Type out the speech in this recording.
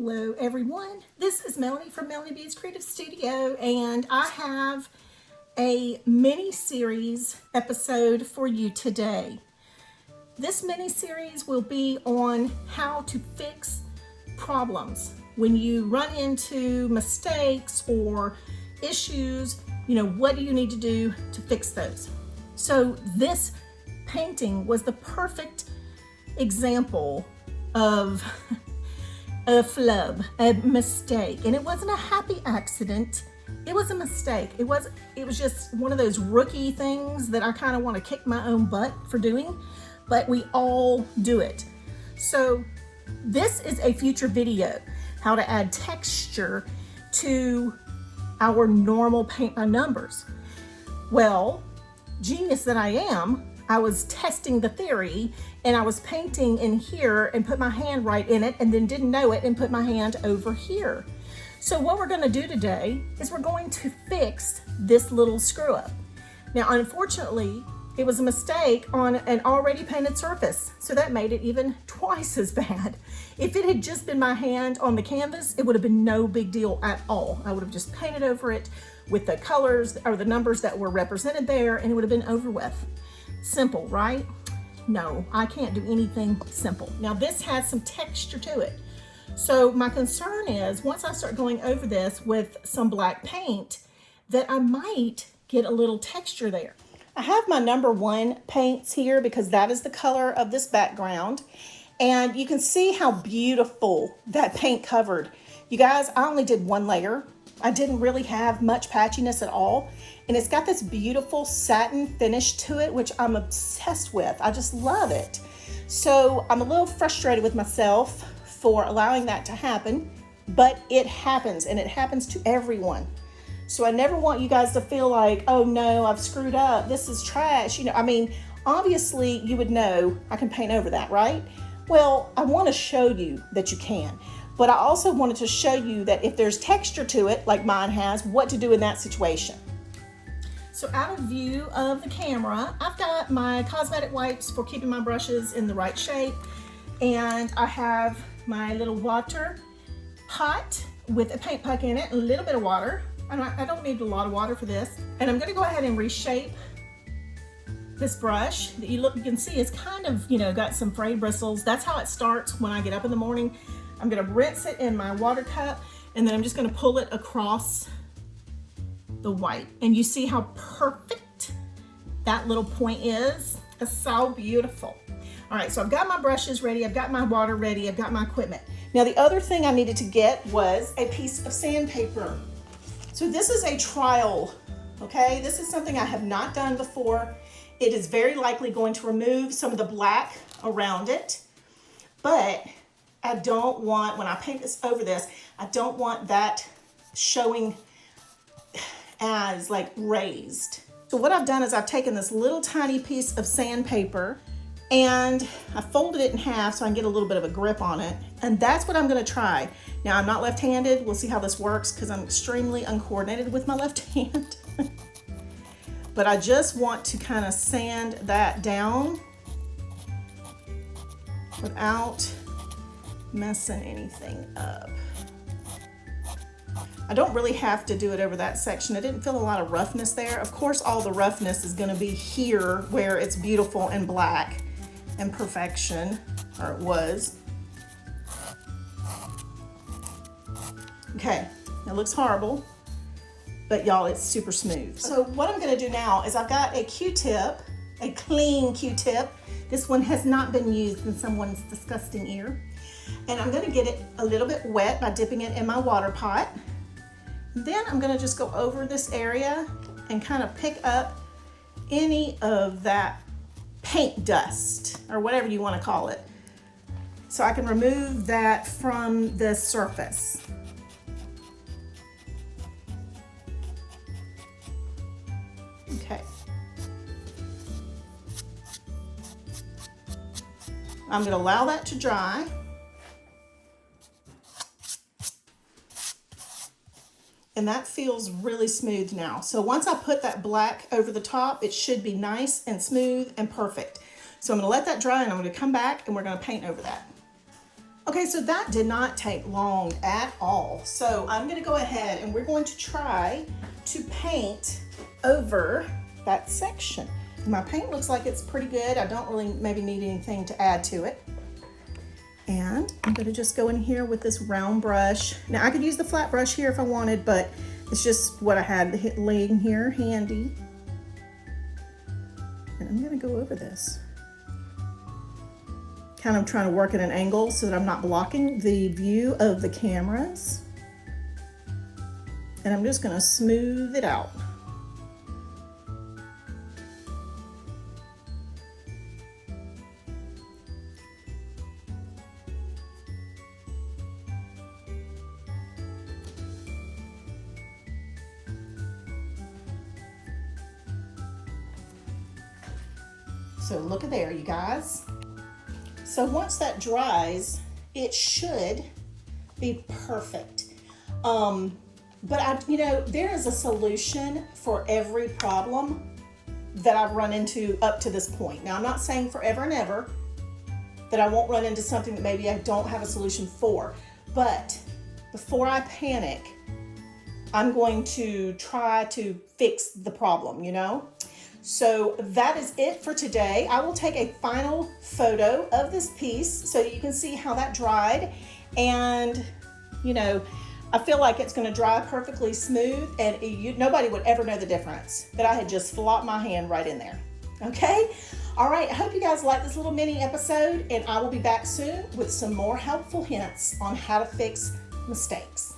Hello everyone, this is Melanie from Melanie B's Creative Studio, and I have a mini-series episode for you today. This mini-series will be on how to fix problems when you run into mistakes or issues. What do you need to do to fix those? So this painting was the perfect example of a flub, a mistake, and it wasn't a happy accident. It was a mistake. It was just one of those rookie things that I kind of want to kick my own butt for doing, but we all do it. So this is a future video, how to add texture to our normal paint by numbers. Well, genius that I am, I was testing the theory and I was painting in here and put my hand right in it and then didn't know it and put my hand over here. So what we're going to do today is we're going to fix this little screw up. Now, unfortunately, it was a mistake on an already painted surface, so that made it even twice as bad. If it had just been my hand on the canvas, it would have been no big deal at all. I would have just painted over it with the colors or the numbers that were represented there, and it would have been over with. Simple, right? No, I can't do anything simple. Now this has some texture to it. So my concern is once I start going over this with some black paint, that I might get a little texture there. I have my number 1 paints here because that is the color of this background. And you can see how beautiful that paint covered. You guys, I only did 1 layer. I didn't really have much patchiness at all. And it's got this beautiful satin finish to it, which I'm obsessed with. I just love it. So I'm a little frustrated with myself for allowing that to happen, but it happens, and it happens to everyone. So I never want you guys to feel like, oh no, I've screwed up, this is trash. Obviously you would know I can paint over that, right? Well, I want to show you that you can. But I also wanted to show you that if there's texture to it, like mine has, what to do in that situation. So out of view of the camera, I've got my cosmetic wipes for keeping my brushes in the right shape. And I have my little water pot with a paint puck in it, a little bit of water. I don't need a lot of water for this. And I'm gonna go ahead and reshape this brush that you can see is kind of, got some frayed bristles. That's how it starts when I get up in the morning. I'm gonna rinse it in my water cup, and then I'm just gonna pull it across the white. And you see how perfect that little point is? It's so beautiful. All right, so I've got my brushes ready, I've got my water ready, I've got my equipment. Now the other thing I needed to get was a piece of sandpaper. So this is a trial, okay? This is something I have not done before. It is very likely going to remove some of the black around it, but I don't want, when I paint this over this, I don't want that showing as like raised. So what I've done is I've taken this little tiny piece of sandpaper and I folded it in half so I can get a little bit of a grip on it. And that's what I'm gonna try. Now I'm not left-handed. We'll see how this works because I'm extremely uncoordinated with my left hand. But I just want to kind of sand that down without messing anything up. I don't really have to do it over that section. I didn't feel a lot of roughness there. Of course, all the roughness is gonna be here where it's beautiful and black and perfection, or it was. Okay, it looks horrible, but y'all, it's super smooth. So what I'm gonna do now is I've got a Q-tip, a clean Q-tip. This one has not been used in someone's disgusting ear. And I'm gonna get it a little bit wet by dipping it in my water pot. Then I'm gonna just go over this area and kind of pick up any of that paint dust, or whatever you wanna call it. So I can remove that from the surface. Okay. I'm gonna allow that to dry. And that feels really smooth now. So once I put that black over the top, it should be nice and smooth and perfect. So I'm gonna let that dry and I'm gonna come back and we're gonna paint over that. Okay, so that did not take long at all. So I'm gonna go ahead and we're going to try to paint over that section. My paint looks like it's pretty good. I don't really maybe need anything to add to it. And I'm gonna just go in here with this round brush. Now I could use the flat brush here if I wanted, but it's just what I had laying here handy. And I'm gonna go over this. Kind of trying to work at an angle so that I'm not blocking the view of the cameras. And I'm just gonna smooth it out. So look at there, you guys. So once that dries, it should be perfect. But there is a solution for every problem that I've run into up to this point. Now, I'm not saying forever and ever that I won't run into something that maybe I don't have a solution for, but before I panic, I'm going to try to fix the problem, you know? So that is it for today. I will take a final photo of this piece so you can see how that dried. And, I feel like it's gonna dry perfectly smooth and nobody would ever know the difference, that I had just flopped my hand right in there. Okay? All right, I hope you guys like this little mini episode, and I will be back soon with some more helpful hints on how to fix mistakes.